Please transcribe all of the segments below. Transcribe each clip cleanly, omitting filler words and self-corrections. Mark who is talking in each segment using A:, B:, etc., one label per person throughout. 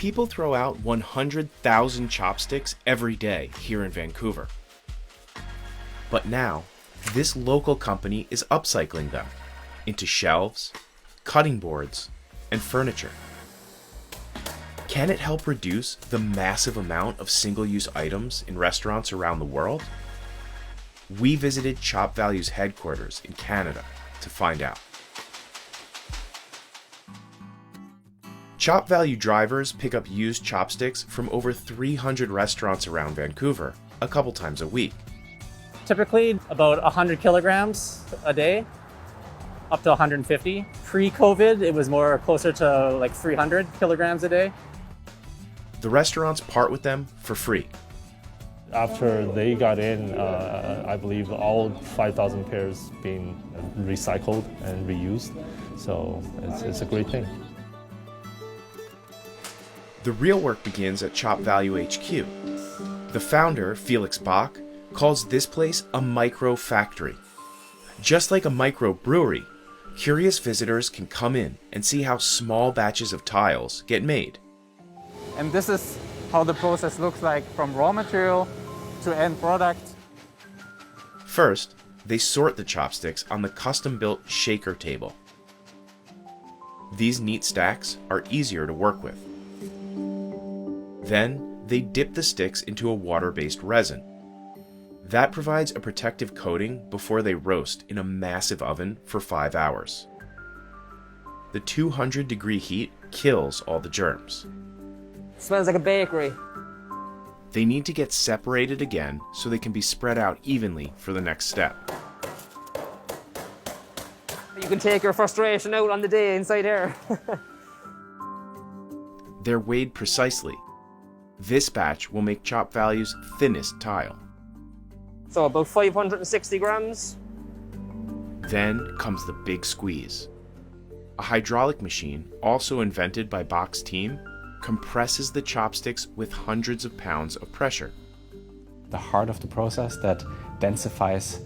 A: People throw out 100,000 chopsticks every day here in Vancouver. But now, this local company is upcycling them into shelves, cutting boards, and furniture. Can it help reduce the massive amount of single-use items in restaurants around the world? We visited Chop Value's headquarters in Canada to find out. Chop Value drivers pick up used chopsticks from over 300 restaurants around Vancouver a couple times a week.
B: Typically about 100 kilograms a day, up to 150. Pre-COVID, it was more closer to like 300 kilograms a day.
A: The restaurants part with them for free.
C: After they got in, I believe all 5,000 pairs being recycled and reused. So it's a great thing.
A: The real work begins at Chop Value HQ. The founder, Felix Bach, calls this place a micro factory. Just like a micro brewery, curious visitors can come in and see how small batches of tiles get made.
D: And this is how the process looks like from raw material to end product.
A: First, they sort the chopsticks on the custom-built shaker table. These neat stacks are easier to work with. Then, they dip the sticks into a water-based resin. That provides a protective coating before they roast in a massive oven for 5 hours. The 200-degree heat kills all the germs.
E: Smells like a bakery.
A: They need to get separated again so they can be spread out evenly for the next step.
E: You can take your frustration out on the day inside here.
A: They're weighed precisely. This batch will make Chop Value's thinnest tile.
E: So about 560 grams.
A: Then comes the big squeeze. A hydraulic machine, also invented by Bach's team, compresses the chopsticks with hundreds of pounds of pressure.
F: The heart of the process that densifies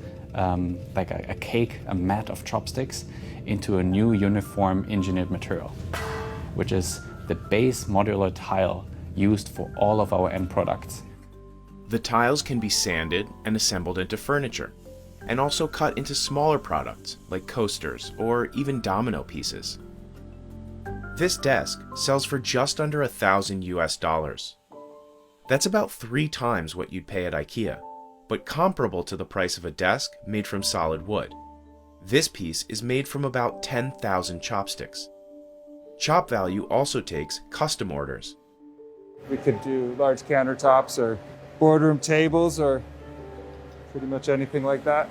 F: like a cake, a mat of chopsticks into a new uniform engineered material, which is the base modular tile used for all of our end products.
A: The tiles can be sanded and assembled into furniture, and also cut into smaller products like coasters or even domino pieces. This desk sells for just under $1,000 US. That's about 3 times what you'd pay at IKEA, but comparable to the price of a desk made from solid wood. This piece is made from about 10,000 chopsticks. Chop Value also takes custom orders.
D: We could do large countertops or boardroom tables or pretty much anything like that.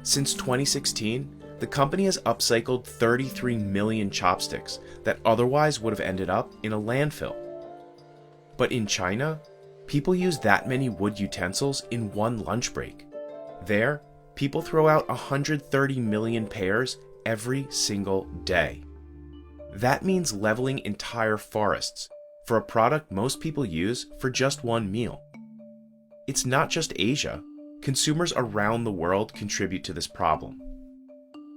A: Since 2016, the company has upcycled 33 million chopsticks that otherwise would have ended up in a landfill. But in China, people use that many wood utensils in one lunch break. There, people throw out 130 million pairs every single day. That means leveling entire forests for a product most people use for just one meal. It's not just Asia. Consumers around the world contribute to this problem.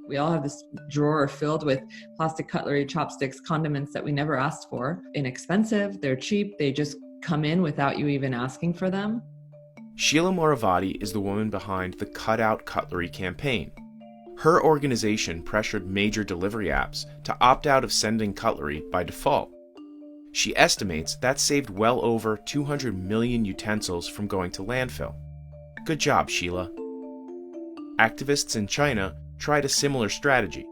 G: We all have this drawer filled with plastic cutlery, chopsticks, condiments that we never asked for. Inexpensive, they're cheap, they just come in without you even asking for them.
A: Sheila Moravati is the woman behind the Cut Out Cutlery campaign. Her organization pressured major delivery apps to opt out of sending cutlery by default. She estimates that saved well over 200 million utensils from going to landfill. Good job, Sheila. Activists in China tried a similar strategy.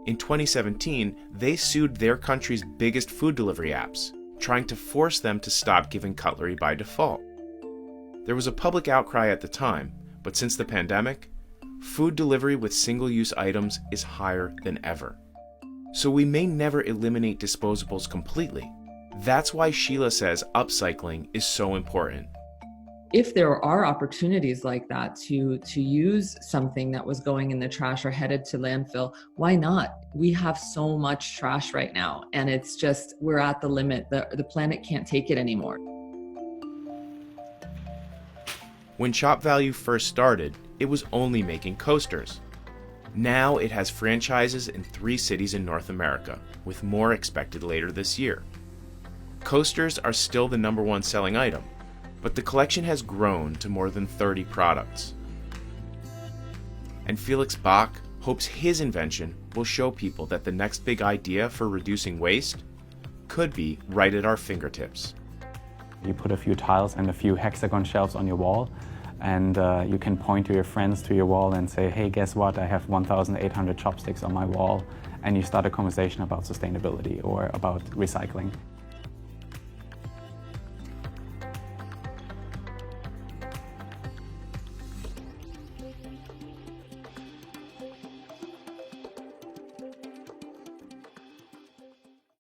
A: In 2017, they sued their country's biggest food delivery apps, trying to force them to stop giving cutlery by default. There was a public outcry at the time, but since the pandemic, food delivery with single-use items is higher than ever. So we may never eliminate disposables completely. That's why Sheila says upcycling is so important.
G: If there are opportunities like that to use something that was going in the trash or headed to landfill, why not? We have so much trash right now, and it's just, we're at the limit. The planet can't take it anymore.
A: When Chop Value first started, it was only making coasters. Now it has franchises in 3 cities in North America, with more expected later this year. Coasters are still the #1 selling item, but the collection has grown to more than 30 products. And Felix Bach hopes his invention will show people that the next big idea for reducing waste could be right at our fingertips.
F: You put a few tiles and a few hexagon shelves on your wall, and you can point to your friends to your wall and say, hey, guess what? I have 1,800 chopsticks on my wall. And you start a conversation about sustainability or about recycling.